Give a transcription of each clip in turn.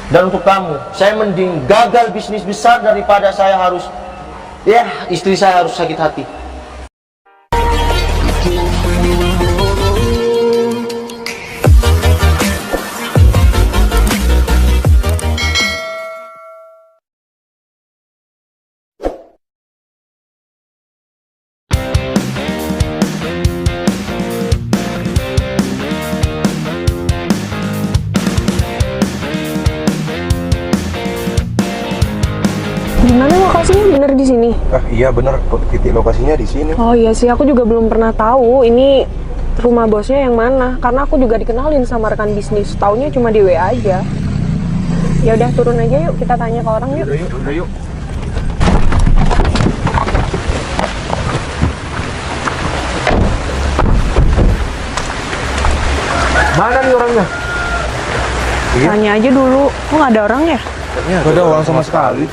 Dan untuk kamu, saya mending gagal bisnis besar daripada saya harus, istri saya harus sakit hati. Gimana lokasinya, bener di sini? Iya bener, titik lokasinya di sini. Oh iya sih, aku juga belum pernah tahu ini rumah bosnya yang mana. Karena aku juga dikenalin sama rekan bisnis, taunya cuma di WA aja. Ya udah turun aja yuk, kita tanya ke orang yuk. Udah yuk. Mana nih orangnya? Tanya aja dulu, kok nggak ada orang ya? Gak ada orang sama sekali.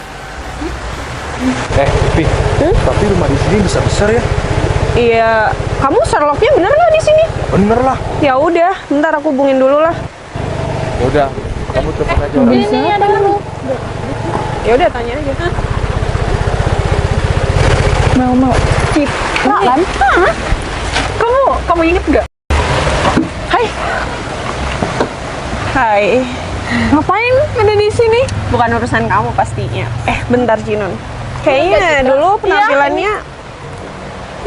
Pi, tapi rumah di sini bisa besar ya? Iya, kamu Sherlocknya bener nggak di sini? Bener lah. Ya udah, bentar aku hubungin dulu lah. Ya udah, kamu telepon aja orang. Bisa ada lu. Ya udah tanya aja. Mau Citra kan? Kamu inget nggak? Hai. Ngapain ada di sini? Bukan urusan kamu pastinya. Bentar Jinun. Kayaknya dulu penampilannya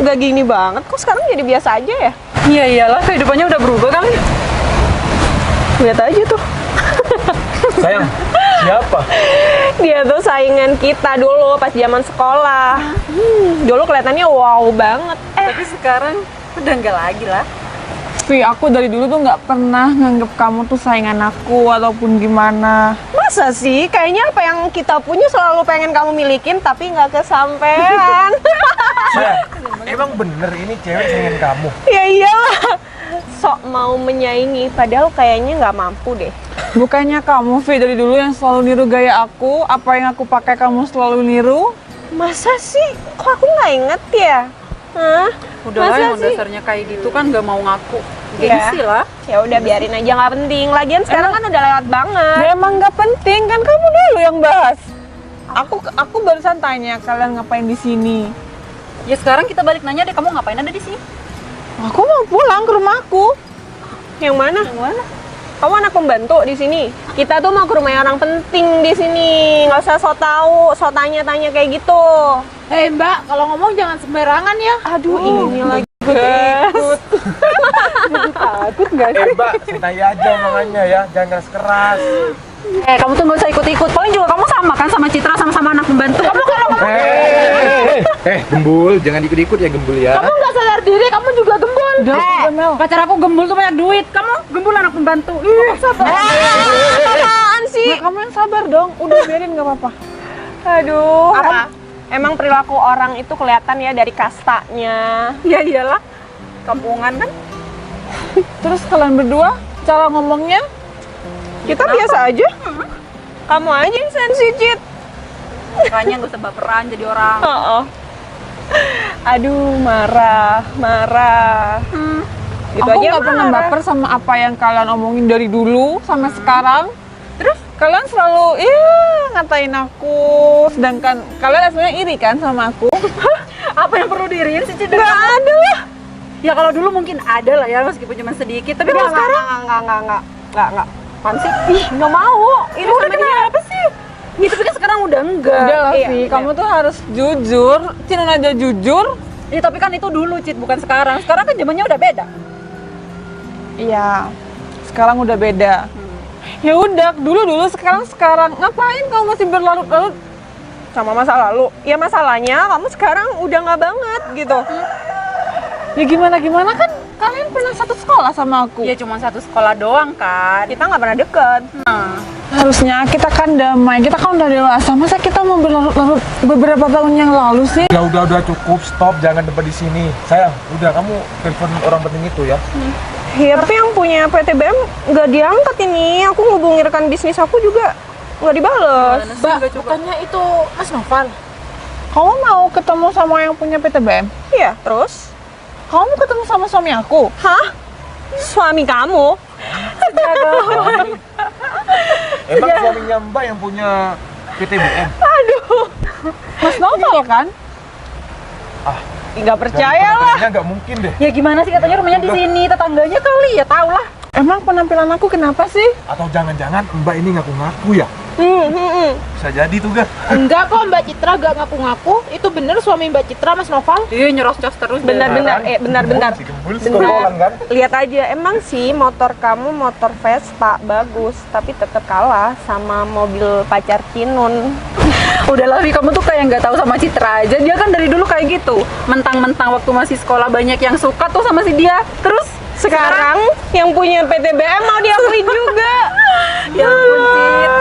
nggak gini banget. Kok sekarang jadi biasa aja ya? Iya iyalah, kehidupannya udah berubah kali. Lihat aja tuh. Sayang, siapa? Dia tuh saingan kita dulu pas zaman sekolah. Dulu kelihatannya wow banget. Tapi sekarang udah enggak lagi lah. Tapi aku dari dulu tuh nggak pernah nganggep kamu tuh saingan aku ataupun gimana. Masa sih? Kayaknya apa yang kita punya selalu pengen kamu milikin tapi nggak kesampean. Sayang, emang bener ini cewek saingan kamu? Ya iyalah. Sok mau menyaingi, padahal kayaknya nggak mampu deh. Bukannya kamu, Vi, dari dulu yang selalu niru gaya aku, apa yang aku pakai kamu selalu niru? Masa sih? Kok aku nggak inget ya? Hah? Udahlah, Masa emang sih? dasarnya kayak gitu kan nggak mau ngaku. Iya. Gengsi lah. Ya udah biarin aja, nggak penting. Lagian sekarang kan udah lewat banget. Ya, emang nggak penting, kan kamu dulu yang bahas. Aku barusan tanya kalian ngapain di sini. Ya sekarang kita balik nanya deh, kamu ngapain ada di sini? Aku mau pulang ke rumahku. Yang mana? Yang mana? Kamu anak pembantu di sini. Kita tuh mau ke rumah orang penting di sini. Nggak usah so tahu, so tanya-tanya kayak gitu. Mbak, kalau ngomong jangan sembarangan ya. Aduh, ini lagi ikut. Takut nggak sih? Mbak, santai aja omongannya ya, jangan keras-keras. Kamu tuh nggak usah ikut-ikut. Paling juga kamu sama kan sama Citra, sama-sama anak pembantu. Kamu kalau Gembul, jangan ikut-ikut ya Gembul ya. kamu nggak sadar diri, kamu juga gembul. Udah, Mel. Pacar aku gembul tuh banyak duit. Kamu gembul anak pembantu. Apaan sih? Nah, kamu yang sabar dong. Udah biarin nggak apa-apa. Aduh. Apa? Emang perilaku orang itu kelihatan ya dari kastanya. Ya iyalah. Kampungan kan? Terus kalian berdua, cara ngomongnya Kita biasa aja. Kamu aja yang sensitif. Makanya nggak usah baperan jadi orang. Aduh, marah. Gitu aku aja nggak pernah marah. baper sama apa yang kalian omongin dari dulu sampai sekarang. Terus kalian selalu ngatain aku, sedangkan kalian aslinya iri kan sama aku. Apa yang perlu diiriin sih, Cid? Nggak ada lah. Ya kalau dulu mungkin ada lah ya, meskipun cuma sedikit. Tapi kalau sekarang Enggak. Apaan sih? Ih, nggak mau. Itu sama dia apa sih? ya, tapi kan sekarang udah enggak. Udah lah, Iya, Vi, udah. kamu tuh harus jujur. Cinon aja jujur. Ya, tapi kan itu dulu, Cid, bukan sekarang. Sekarang kan zamannya udah beda. Iya, sekarang udah beda. Ya udah, dulu sekarang. Ngapain kamu masih berlarut-larut? Sama masa lalu. Ya masalahnya kamu sekarang udah nggak banget gitu. Ya gimana kan kalian pernah satu sekolah sama aku. Ya cuma satu sekolah doang kan. Kita nggak pernah deket. Harusnya kita kan damai, kita kan udah dewasa. Masa kita mau berlarut-larut beberapa tahun yang lalu sih? Udah cukup, stop, jangan debat di sini. Sayang, udah kamu telepon orang penting itu ya. Ya, tapi yang punya PTBM nggak diangkat ini. Aku ngubungin rekan bisnis aku juga nggak dibales. Mbak, bukannya itu Mas Noval? Kamu mau ketemu sama yang punya PTBM? Iya, terus? Kamu mau ketemu sama suami aku? Hah? Suami kamu? Emang suaminya Mbak yang punya PTBM? Mas Novel kan? Nggak percaya lah. Kayaknya nggak mungkin deh. Ya gimana sih, katanya rumahnya di sini, tetangganya kali, ya tau lah. Emang penampilan aku kenapa sih? Atau jangan-jangan Mbak ini ngaku-ngaku ya? Bisa jadi tuh, Ga. Enggak kok, Mbak Citra gak ngaku-ngaku. Itu bener suami Mbak Citra, Mas Noval. Iya, nyerocos terus. Benar-benar, bentar. Si Gembul sekolahan kan? Lihat aja, emang sih motor kamu motor Vespa bagus, tapi tetap kalah sama mobil pacar Cinun. Udahlah, Vi, kamu tuh kayak nggak tahu sama Citra aja. Dia kan dari dulu kayak gitu. Mentang-mentang waktu masih sekolah banyak yang suka tuh sama si dia. Terus Sekarang yang punya PTBM mau diakui juga. ya ampun, Cit.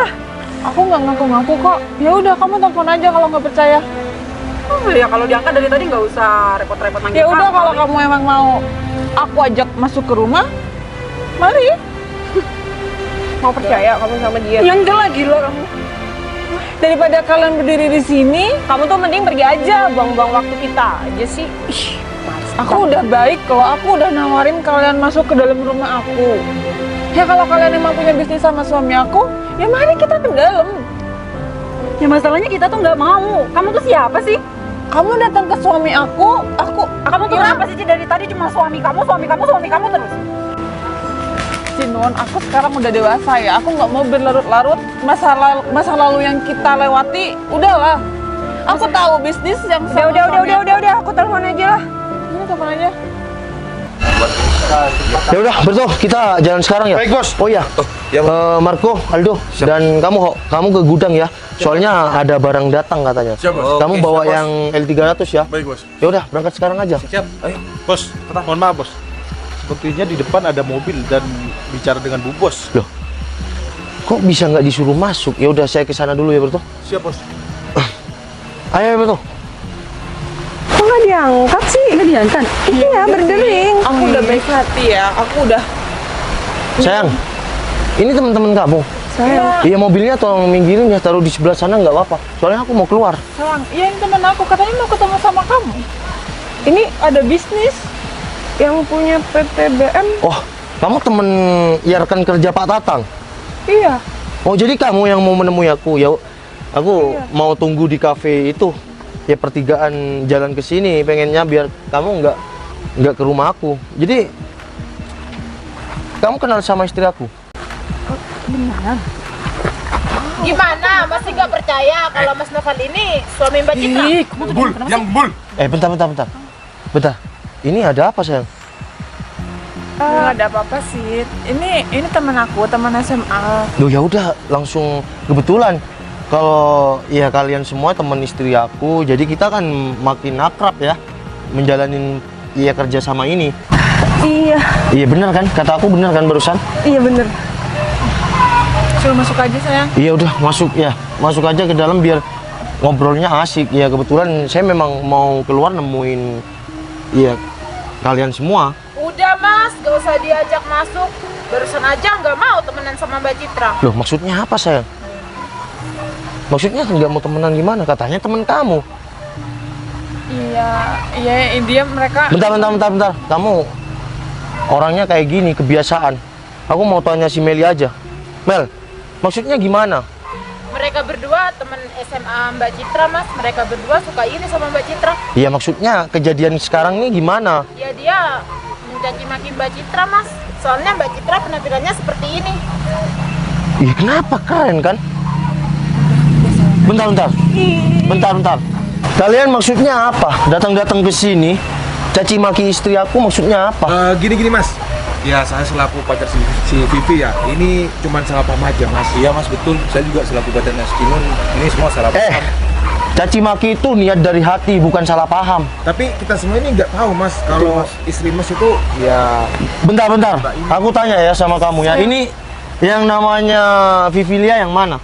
Aku nggak ngaku-ngaku kok. Ya udah, kamu telepon aja kalau nggak percaya. Oh, ya kalau diangkat dari tadi nggak usah repot-repot manggil. Ya udah, kakak. kalau kamu emang mau aku ajak masuk ke rumah, mari. Mau percaya kamu sama dia? Ya enggak lah, gila kamu. Daripada kalian berdiri di sini, Kamu tuh mending pergi aja, buang-buang waktu kita aja sih. aku udah baik loh. Aku udah nawarin kalian masuk ke dalam rumah aku. Ya kalau kalian emang punya bisnis sama suami aku, ya mari kita ke dalam. Ya masalahnya kita tuh nggak mau. Kamu tuh siapa sih? Kamu datang ke suami aku Kamu tuh ya, kenapa sih, Cit? Dari tadi cuma suami kamu terus. Cinun, aku sekarang udah dewasa ya. Aku nggak mau berlarut-larut masa lalu yang kita lewati. Udahlah. Aku tahu bisnis yang sama Udah, aku telepon aja lah. Ini telepon aja. Ya udah, betul. Kita jalan sekarang ya. Baik, Bos. Oh iya. Ya, Marco, Aldo, dan kamu ke gudang ya. Soalnya ada barang datang katanya. Siap, Bos. Kamu Oke, bawa siap, Bos. yang L300 ya. Baik, Bos. Ya udah, berangkat sekarang aja. Siap. Ayo, Bos. Mohon maaf, Bos. Sepertinya di depan ada mobil dan bicara dengan Bu Bos. Loh, kok bisa nggak disuruh masuk? Ya udah, saya ke sana dulu ya, Berto. Siap, Bos. Ayo, Berto. Kok nggak diangkat sih? Nggak diangkat. Iya, berdering. Aku udah baik hati ya. Aku udah. Sayang, ini teman-teman kamu. Iya, mobilnya tolong minggirin ya, taruh di sebelah sana nggak apa-apa. Soalnya aku mau keluar. Sayang, iya ini teman aku. Katanya mau ketemu sama kamu. Ini ada bisnis. Yang punya PTBM. Oh, kamu temen ya rekan kerja Pak Tatang? Iya. Oh, jadi kamu yang mau menemui aku? Ya, aku mau tunggu di kafe itu. Ya, pertigaan jalan ke sini. Pengennya biar kamu nggak ke rumah aku. Jadi, kamu kenal sama istri aku? Gimana? Masih gak percaya kalau Mas Novel ini suami Mbak Citra? Gembul, yang Gembul. Bentar. Ini ada apa, sayang? Nggak ada apa-apa sih. Ini teman aku, teman SMA. Loh, ya udah, langsung kebetulan. Kalau ya kalian semua teman istri aku, jadi kita kan makin akrab ya menjalanin ya kerja sama ini. Iya, Iya benar kan? Kata aku benar kan barusan? iya bener. Suruh masuk aja sayang. Iya udah, masuk aja ke dalam biar ngobrolnya asik. Ya kebetulan saya memang mau keluar nemuin ya kalian semua. Udah Mas, gak usah diajak masuk. Barusan aja nggak mau temenan sama Mbak Citra. Loh, maksudnya apa, sayang? Maksudnya nggak mau temenan gimana? Katanya teman kamu. Iya, dia mereka. Bentar. Kamu orangnya kayak gini, kebiasaan. Aku mau tanya si Meli aja. Mel, maksudnya gimana? Mereka berdua teman SMA Mbak Citra, Mas. Mereka berdua suka ini sama Mbak Citra. Iya, maksudnya kejadian sekarang ini gimana? Ya dia mencaci maki Mbak Citra, Mas. Soalnya Mbak Citra penampilannya seperti ini. Iya, kenapa? Keren kan? Bentar. Kalian maksudnya apa? Datang ke sini, caci maki istri aku maksudnya apa? Gini Mas. Ya saya selaku pacar si Vivi ya. Ini cuma salah paham aja Mas. Iya, Mas, betul. Saya juga selaku pacarnya Cinun. Ini semua salah paham. Caci maki itu niat dari hati, bukan salah paham. Tapi kita semua ini nggak tahu Mas kalau istri Mas itu ya. Bentar. Aku tanya ya sama kamu ya. Ini yang namanya Vivilia yang mana?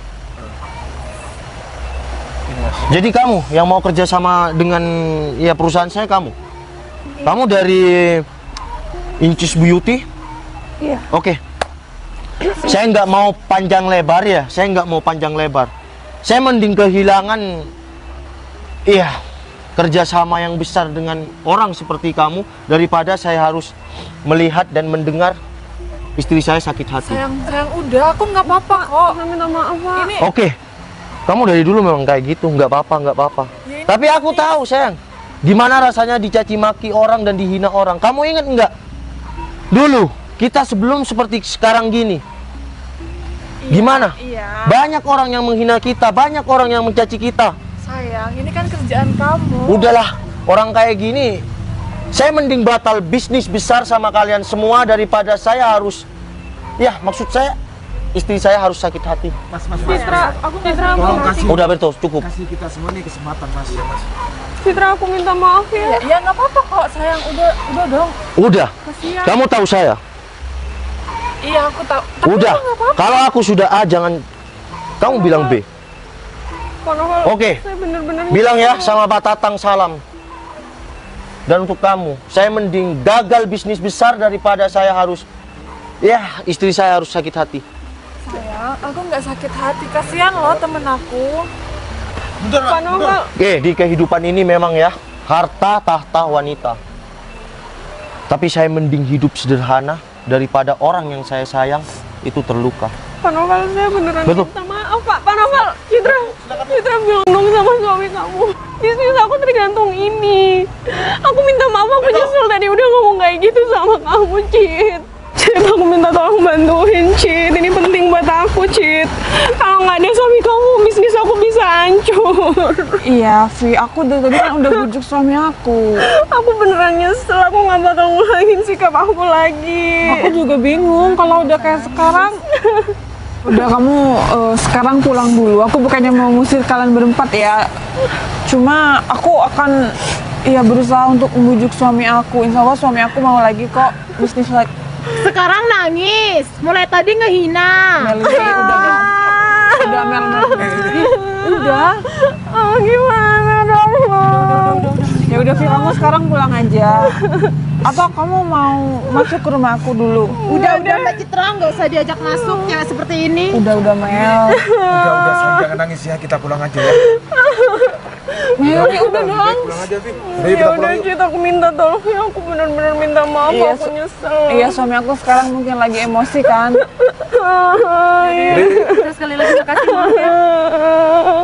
Jadi kamu yang mau kerja sama dengan ya perusahaan saya, kamu dari Incis Beauty? Iya. Oke. Saya nggak mau panjang lebar ya. Saya mending kehilangan kerjasama yang besar dengan orang seperti kamu daripada saya harus melihat dan mendengar istri saya sakit hati. Sayang, udah, aku nggak apa-apa kok. Saya minta maaf, Pak. Ini Oke, kamu dari dulu memang kayak gitu, nggak apa-apa. Tapi aku tahu sayang, gimana rasanya dicaci maki orang dan dihina orang. Kamu ingat nggak? Dulu kita sebelum seperti sekarang gini, gimana? iya, Banyak orang yang menghina kita, banyak orang yang mencaci kita. sayang, ini kan kerjaan kamu. Udahlah, orang kayak gini, saya mending batal bisnis besar sama kalian semua daripada saya harus, ya maksud saya istri saya harus sakit hati. Mas. Citra, Tolong kasih. Udah betul, cukup. Kasih kita semua nih kesempatan, Mas. Ya, Mas. Citra, aku minta maaf ya. Ya nggak apa-apa kok, sayang. Udah dong. Udah, Kasihan. kamu tahu saya. Iya, aku tahu. Tapi Udah, nggak apa-apa. kalau aku sudah A, jangan kamu bilang B. Pak Novel, Oke, saya bener-bener bilang ya sama Pak Tatang salam. Dan untuk kamu, saya mending gagal bisnis besar daripada saya harus, ya istri saya harus sakit hati. Sayang, aku nggak sakit hati. Kasihan loh temen aku. Pak Novel. Oke, di kehidupan ini memang ya, harta tahta wanita. Tapi saya mending hidup sederhana daripada orang yang saya sayang itu terluka. Pak Novel, saya beneran Betul. minta maaf, Pak. Pak Novel, Citra bilang dong sama suami kamu. Bisnis aku tergantung ini. Aku minta maaf, aku nyesel tadi udah ngomong kayak gitu sama kamu, Cit. Cit, aku minta tolong bantuin, Cit. Ini penting buat aku, Cit. Kalau nggak ada suami kamu, bisnis aku bisa hancur. Iya, Vi. Aku dari tadi kan udah bujuk suami aku. Aku beneran nyesel, aku nggak bakal ngulangin sikap aku lagi. Aku juga bingung kalau udah kayak sekarang. Udah kamu sekarang pulang dulu. Aku bukannya mau ngusir kalian berempat ya. Cuma aku akan ya berusaha untuk membujuk suami aku. Insya Allah suami aku mau lagi kok bisnis lagi. Sekarang nangis, mulai tadi ngehina. Meli, udah dong. Udah Mel. Udah. Oh, gimana dong? Ya udah Vi, kamu sekarang pulang aja. Atau kamu mau masuk ke rumah aku dulu? Udah Mbak Citra, nggak usah diajak masuk cewek seperti ini. Udah Mel. Udah, sayang, jangan nangis ya. Kita pulang aja ya. Meli, udah dong. Baik, pulang aja, Vi. Udah, Ya kita udah, pulang yuk. Cit, aku minta tolong ya. Aku bener-bener minta maaf, Iya, aku nyesel. Iya, suami aku sekarang mungkin lagi emosi kan. Iya. Terus sekali lagi makasih. Ah.